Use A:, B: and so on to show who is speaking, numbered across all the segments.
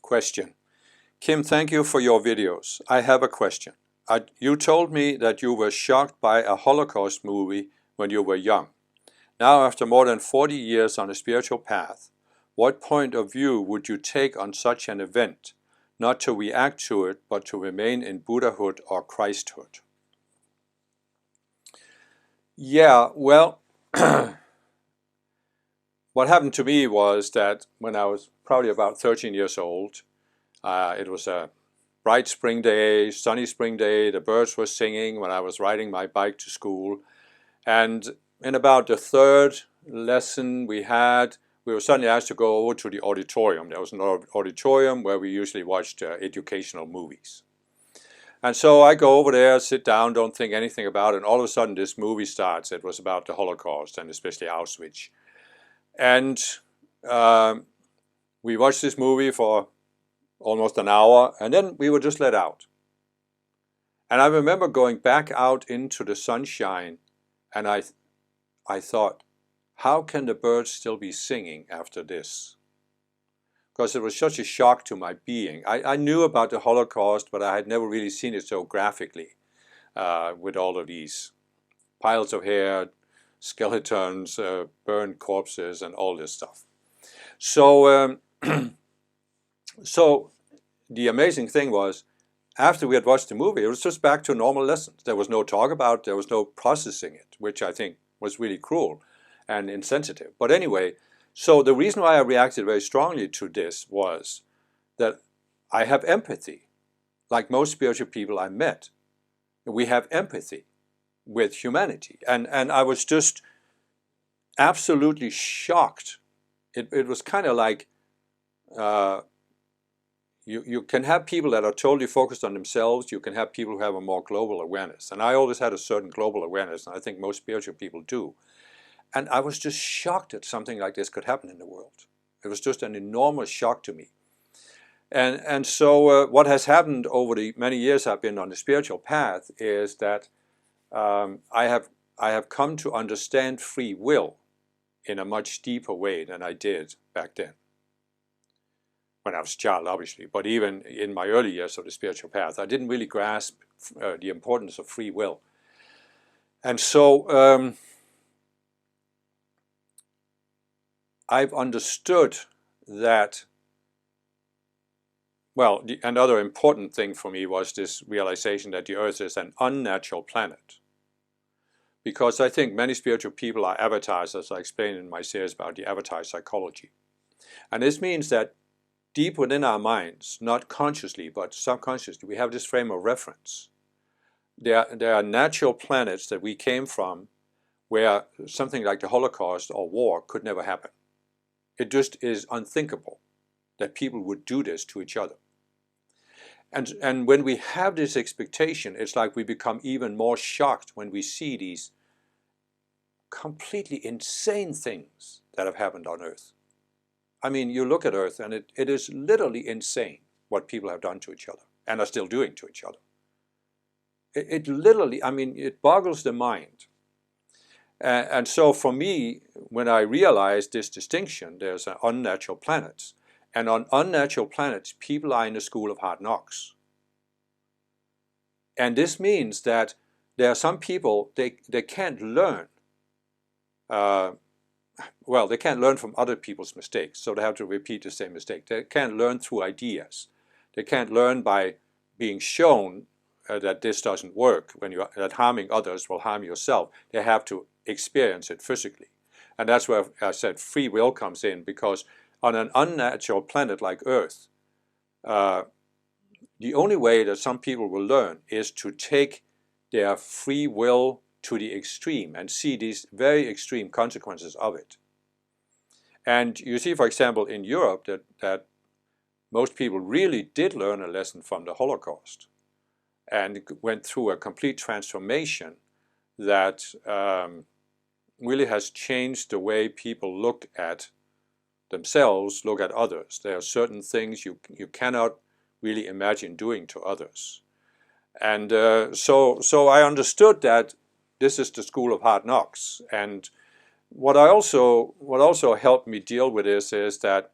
A: Question. Kim, thank you for your videos. I have a question. You told me that you were shocked by a Holocaust movie when you were young. Now, after more than 40 years on a spiritual path, what point of view would you take on such an event? Not to react to it, but to remain in Buddhahood or Christhood? Yeah, well, what happened to me was that when I was probably about 13 years old, it was a bright spring day, sunny spring day, the birds were singing when I was riding my bike to school. And in about the third lesson we were suddenly asked to go over to the auditorium. There was an auditorium where we usually watched educational movies. And so I go over there, sit down, don't think anything about it, and all of a sudden this movie starts. It was about the Holocaust and especially Auschwitz. And we watched this movie for almost an hour, and then we were just let out. And I remember going back out into the sunshine, and I thought, how can the birds still be singing after this? Because it was such a shock to my being. I knew about the Holocaust, but I had never really seen it so graphically, with all of these piles of hair, skeletons, burned corpses, and all this stuff. So, so the amazing thing was, after we had watched the movie, it was just back to normal lessons. There was no talk about it, there was no processing it, which I think was really cruel and insensitive. But anyway, so the reason why I reacted very strongly to this was that I have empathy. Like most spiritual people I met, we have empathy with humanity. And I was just absolutely shocked. It was kind of like, you can have people that are totally focused on themselves. You can have people who have a more global awareness. And I always had a certain global awareness, and I think most spiritual people do. And I was just shocked that something like this could happen in the world. It was just an enormous shock to me. And so what has happened over the many years I've been on the spiritual path is that I have come to understand free will in a much deeper way than I did back then, when I was a child, obviously. But even in my early years of the spiritual path, I didn't really grasp the importance of free will. And so I've understood that, well, another important thing for me was this realization that the Earth is an unnatural planet. Because I think many spiritual people are avatars, as I explained in my series about the avatar psychology. And this means that deep within our minds, not consciously but subconsciously, we have this frame of reference. There are natural planets that we came from where something like the Holocaust or war could never happen. It just is unthinkable that people would do this to each other. And when we have this expectation, it's like we become even more shocked when we see these completely insane things that have happened on Earth. I mean, you look at Earth and it is literally insane what people have done to each other and are still doing to each other. It literally, I mean, it boggles the mind. And so for me, when I realized this distinction, there's an unnatural planets. And on unnatural planets, people are in the school of hard knocks. And this means that there are some people, they can't learn. Well, they can't learn from other people's mistakes, so they have to repeat the same mistake. They can't learn through ideas. They can't learn by being shown that this doesn't work, that harming others will harm yourself. They have to experience it physically. And that's where I said free will comes in, because on an unnatural planet like Earth, the only way that some people will learn is to take their free will to the extreme and see these very extreme consequences of it. And you see, for example, in Europe that most people really did learn a lesson from the Holocaust and went through a complete transformation that really has changed the way people look at themselves, look at others. There are certain things you cannot really imagine doing to others. And so I understood that this is the school of hard knocks. And what also helped me deal with this is that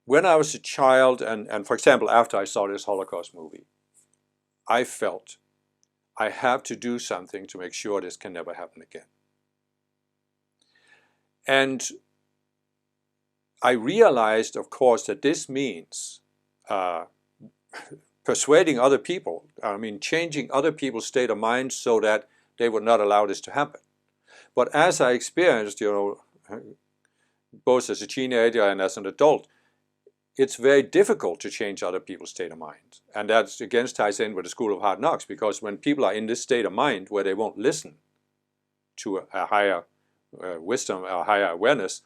A: when I was a child, and for example, after I saw this Holocaust movie, I felt I have to do something to make sure this can never happen again. And I realized, of course, that this means persuading other people, I mean, changing other people's state of mind so that they would not allow this to happen. But as I experienced, both as a teenager and as an adult, it's very difficult to change other people's state of mind. And that again ties in with the School of Hard Knocks, because when people are in this state of mind where they won't listen to a higher wisdom, a higher awareness,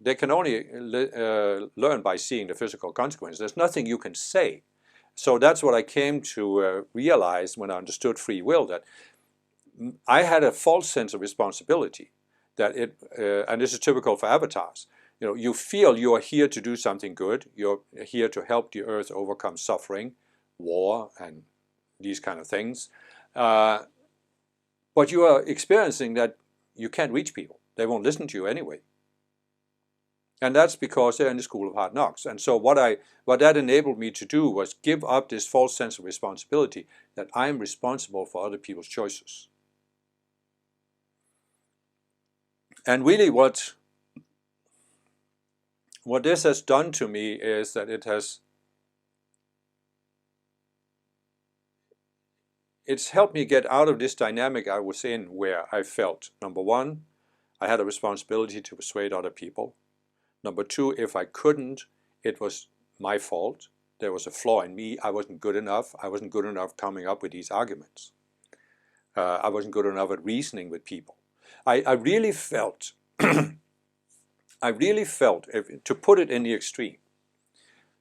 A: they can only learn by seeing the physical consequences. There's nothing you can say. So that's what I came to realize when I understood free will, that I had a false sense of responsibility. That and this is typical for avatars. You feel you are here to do something good. You're here to help the earth overcome suffering, war, and these kind of things. But you are experiencing that you can't reach people. They won't listen to you anyway. And that's because they're in the School of Hard Knocks. And so what that enabled me to do was give up this false sense of responsibility, that I'm responsible for other people's choices. And really what this has done to me is that it's helped me get out of this dynamic I was in, where I felt, number one, I had a responsibility to persuade other people. Number two, if I couldn't, it was my fault. There was a flaw in me. I wasn't good enough. I wasn't good enough coming up with these arguments. I wasn't good enough at reasoning with people. I really felt, to put it in the extreme,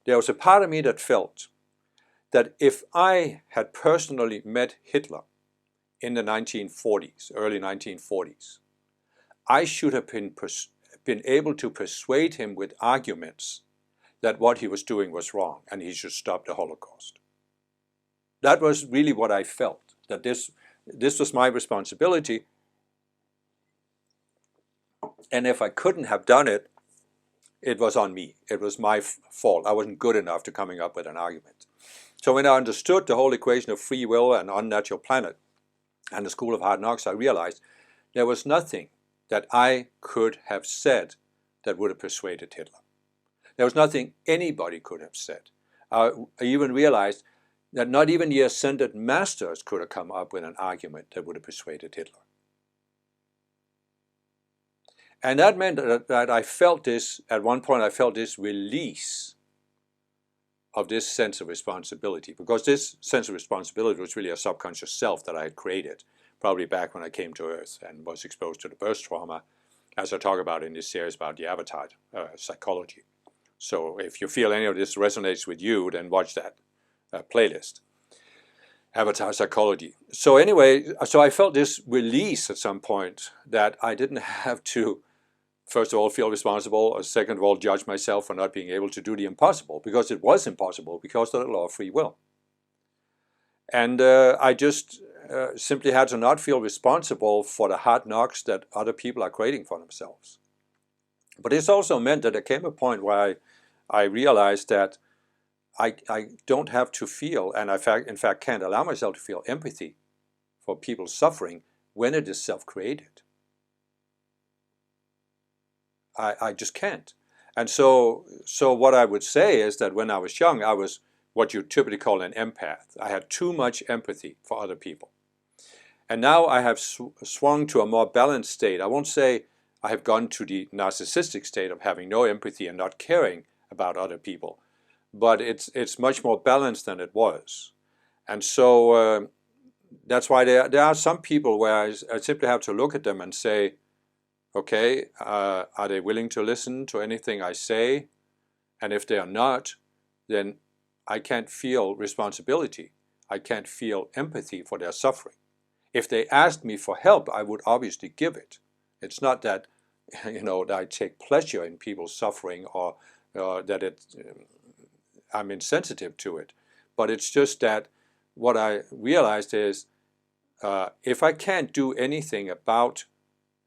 A: there was a part of me that felt that if I had personally met Hitler in the 1940s, early 1940s, I should have been able to persuade him with arguments that what he was doing was wrong and he should stop the Holocaust. That was really what I felt, that this was my responsibility. And if I couldn't have done it, it was on me. It was my fault. I wasn't good enough to coming up with an argument. So when I understood the whole equation of free will and unnatural planet and the School of Hard Knocks, I realized there was nothing that I could have said that would have persuaded Hitler. There was nothing anybody could have said. I even realized that not even the ascended masters could have come up with an argument that would have persuaded Hitler. And that meant that I felt this, at one point I felt this release of this sense of responsibility, because this sense of responsibility was really a subconscious self that I had created, probably back when I came to Earth and was exposed to the birth trauma, as I talk about in this series about the avatar psychology. So if you feel any of this resonates with you, then watch that playlist, Avatar Psychology. So anyway, so I felt this release at some point, that I didn't have to, first of all, feel responsible, or second of all, judge myself for not being able to do the impossible, because it was impossible because of the law of free will. And I just simply had to not feel responsible for the hard knocks that other people are creating for themselves. But this also meant that there came a point where I realized that I don't have to feel, and in fact can't allow myself to feel empathy for people's suffering when it is self-created. I just can't. And so what I would say is that when I was young, I was what you typically call an empath. I had too much empathy for other people. And now I have swung to a more balanced state. I won't say I have gone to the narcissistic state of having no empathy and not caring about other people, but it's much more balanced than it was. And so that's why there are some people where I simply have to look at them and say, okay, are they willing to listen to anything I say? And if they are not, then I can't feel responsibility. I can't feel empathy for their suffering. If they asked me for help, I would obviously give it. It's not that, that I take pleasure in people's suffering or that I'm insensitive to it. But it's just that what I realized is if I can't do anything about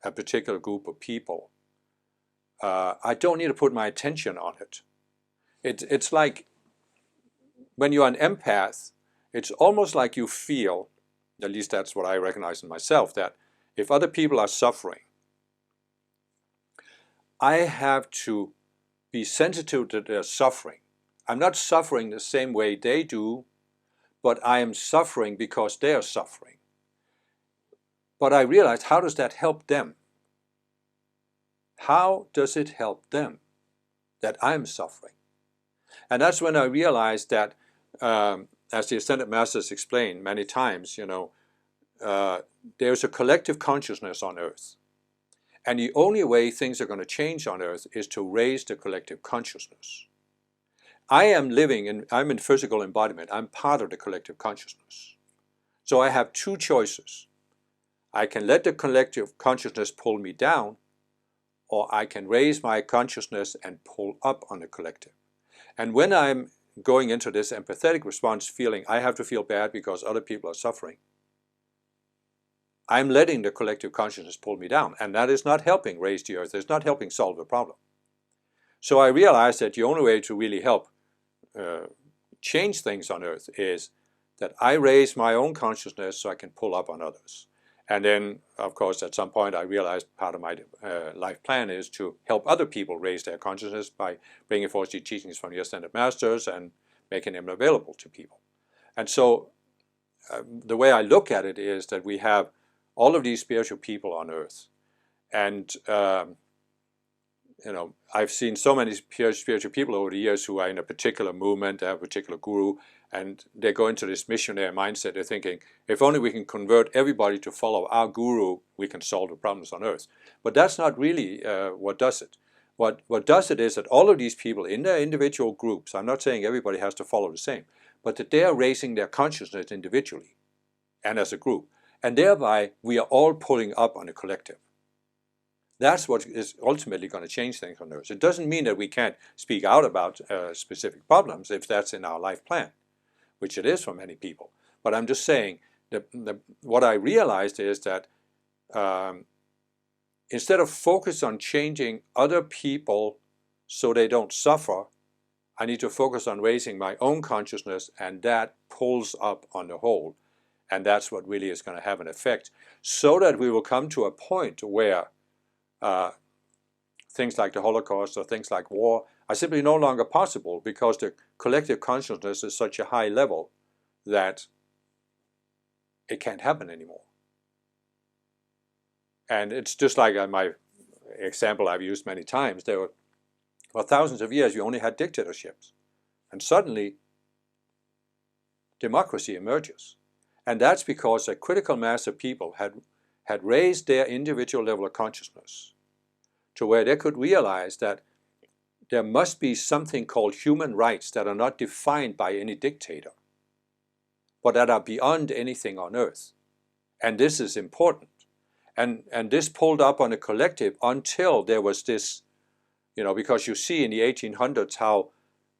A: a particular group of people, I don't need to put my attention on it. It's like when you're an empath, it's almost like you feel, at least that's what I recognize in myself, that if other people are suffering, I have to be sensitive to their suffering. I'm not suffering the same way they do, but I am suffering because they're suffering. But I realized, how does that help them? How does it help them that I'm suffering? And that's when I realized that, as the Ascended Masters explained many times, there's a collective consciousness on Earth. And the only way things are going to change on Earth is to raise the collective consciousness. I'm in physical embodiment. I'm part of the collective consciousness. So I have two choices. I can let the collective consciousness pull me down, or I can raise my consciousness and pull up on the collective. And when I'm going into this empathetic response feeling, I have to feel bad because other people are suffering, I'm letting the collective consciousness pull me down, and that is not helping raise the Earth. It's not helping solve the problem. So I realized that the only way to really help change things on Earth is that I raise my own consciousness so I can pull up on others. And then, of course, at some point I realized part of my life plan is to help other people raise their consciousness by bringing forth the teachings from the Ascended Masters and making them available to people. And so the way I look at it is that we have all of these spiritual people on Earth. And I've seen so many spiritual people over the years who are in a particular movement, they have a particular guru, and they go into this missionary mindset. They're thinking, if only we can convert everybody to follow our guru, we can solve the problems on Earth. But that's not really what does it. What does it is that all of these people in their individual groups, I'm not saying everybody has to follow the same, but that they are raising their consciousness individually and as a group. And thereby, we are all pulling up on a collective. That's what is ultimately going to change things on Earth. It doesn't mean that we can't speak out about specific problems if that's in our life plan, which it is for many people. But I'm just saying that what I realized is that instead of focus on changing other people so they don't suffer, I need to focus on raising my own consciousness, and that pulls up on the whole. And that's what really is going to have an effect, so that we will come to a point where things like the Holocaust or things like war are simply no longer possible, because the collective consciousness is such a high level that it can't happen anymore. And it's just like my example I've used many times. There were, for thousands of years, you only had dictatorships. And suddenly, democracy emerges. And that's because a critical mass of people had raised their individual level of consciousness to where they could realize that there must be something called human rights that are not defined by any dictator, but that are beyond anything on Earth. And this is important. And this pulled up on a collective until there was this, because you see in the 1800s how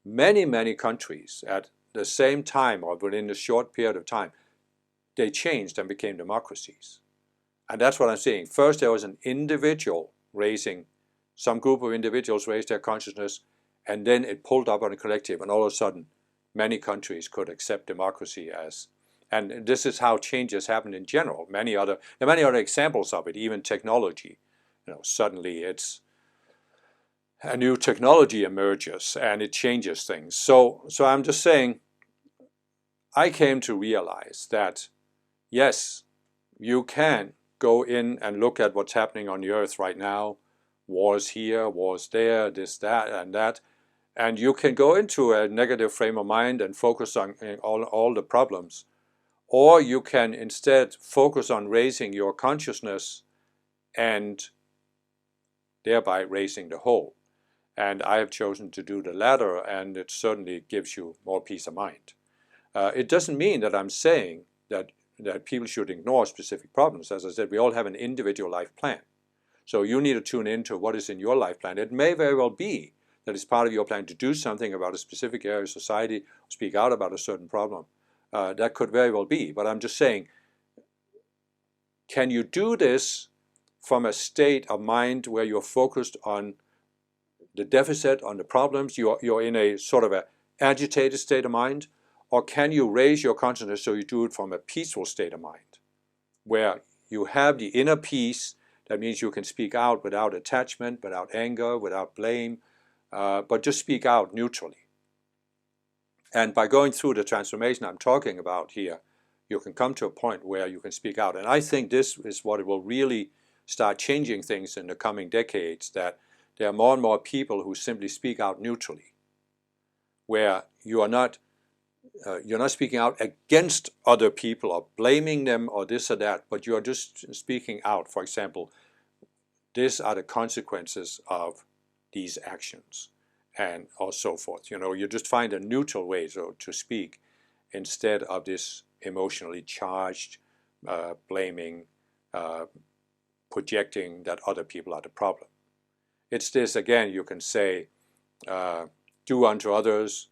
A: many, many countries at the same time, or within a short period of time, they changed and became democracies. And that's what I'm saying. First, there was an individual raising, some group of individuals raised their consciousness, and then it pulled up on a collective, and all of a sudden, many countries could accept democracy as, and this is how changes happen in general. There are many other examples of it, even technology. Suddenly it's a new technology emerges and it changes things. So I'm just saying, I came to realize that yes, you can go in and look at what's happening on the Earth right now. Wars here, wars there, this, that, and that. And you can go into a negative frame of mind and focus on all the problems. Or you can instead focus on raising your consciousness and thereby raising the whole. And I have chosen to do the latter, and it certainly gives you more peace of mind. It doesn't mean that I'm saying that people should ignore specific problems. As I said, we all have an individual life plan. So you need to tune into what is in your life plan. It may very well be that it's part of your plan to do something about a specific area of society, speak out about a certain problem. That could very well be. But I'm just saying, can you do this from a state of mind where you're focused on the deficit, on the problems, you're in a sort of a agitated state of mind, or can you raise your consciousness so you do it from a peaceful state of mind, where you have the inner peace? That means you can speak out without attachment, without anger, without blame, but just speak out neutrally. And by going through the transformation I'm talking about here, you can come to a point where you can speak out. And I think this is what will really start changing things in the coming decades, that there are more and more people who simply speak out neutrally, where you're not speaking out against other people or blaming them or this or that, but you are just speaking out. For example, these are the consequences of these actions, and or so forth. You just find a neutral way to speak instead of this emotionally charged, blaming, projecting that other people are the problem. It's this, again, you can say, do unto others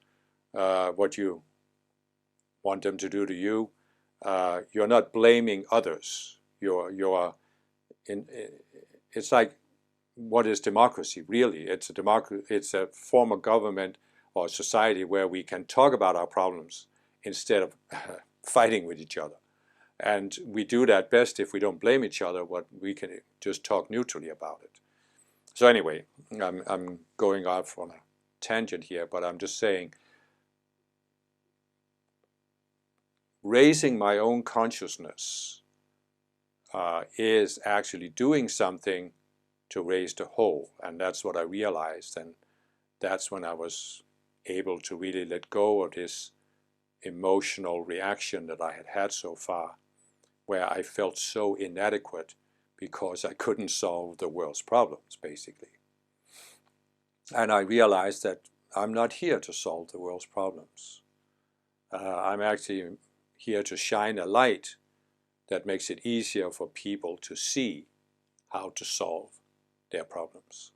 A: what you want them to do to you. You're not blaming others. It's like, what is democracy really? It's a form of government or society where we can talk about our problems instead of fighting with each other. And we do that best if we don't blame each other, but we can just talk neutrally about it. So anyway, I'm going off on a tangent here, but I'm just saying, raising my own consciousness is actually doing something to raise the whole. And that's what I realized, and that's when I was able to really let go of this emotional reaction that I had had so far, where I felt so inadequate because I couldn't solve the world's problems, basically. And I realized that I'm not here to solve the world's problems. I'm actually here to shine a light that makes it easier for people to see how to solve their problems.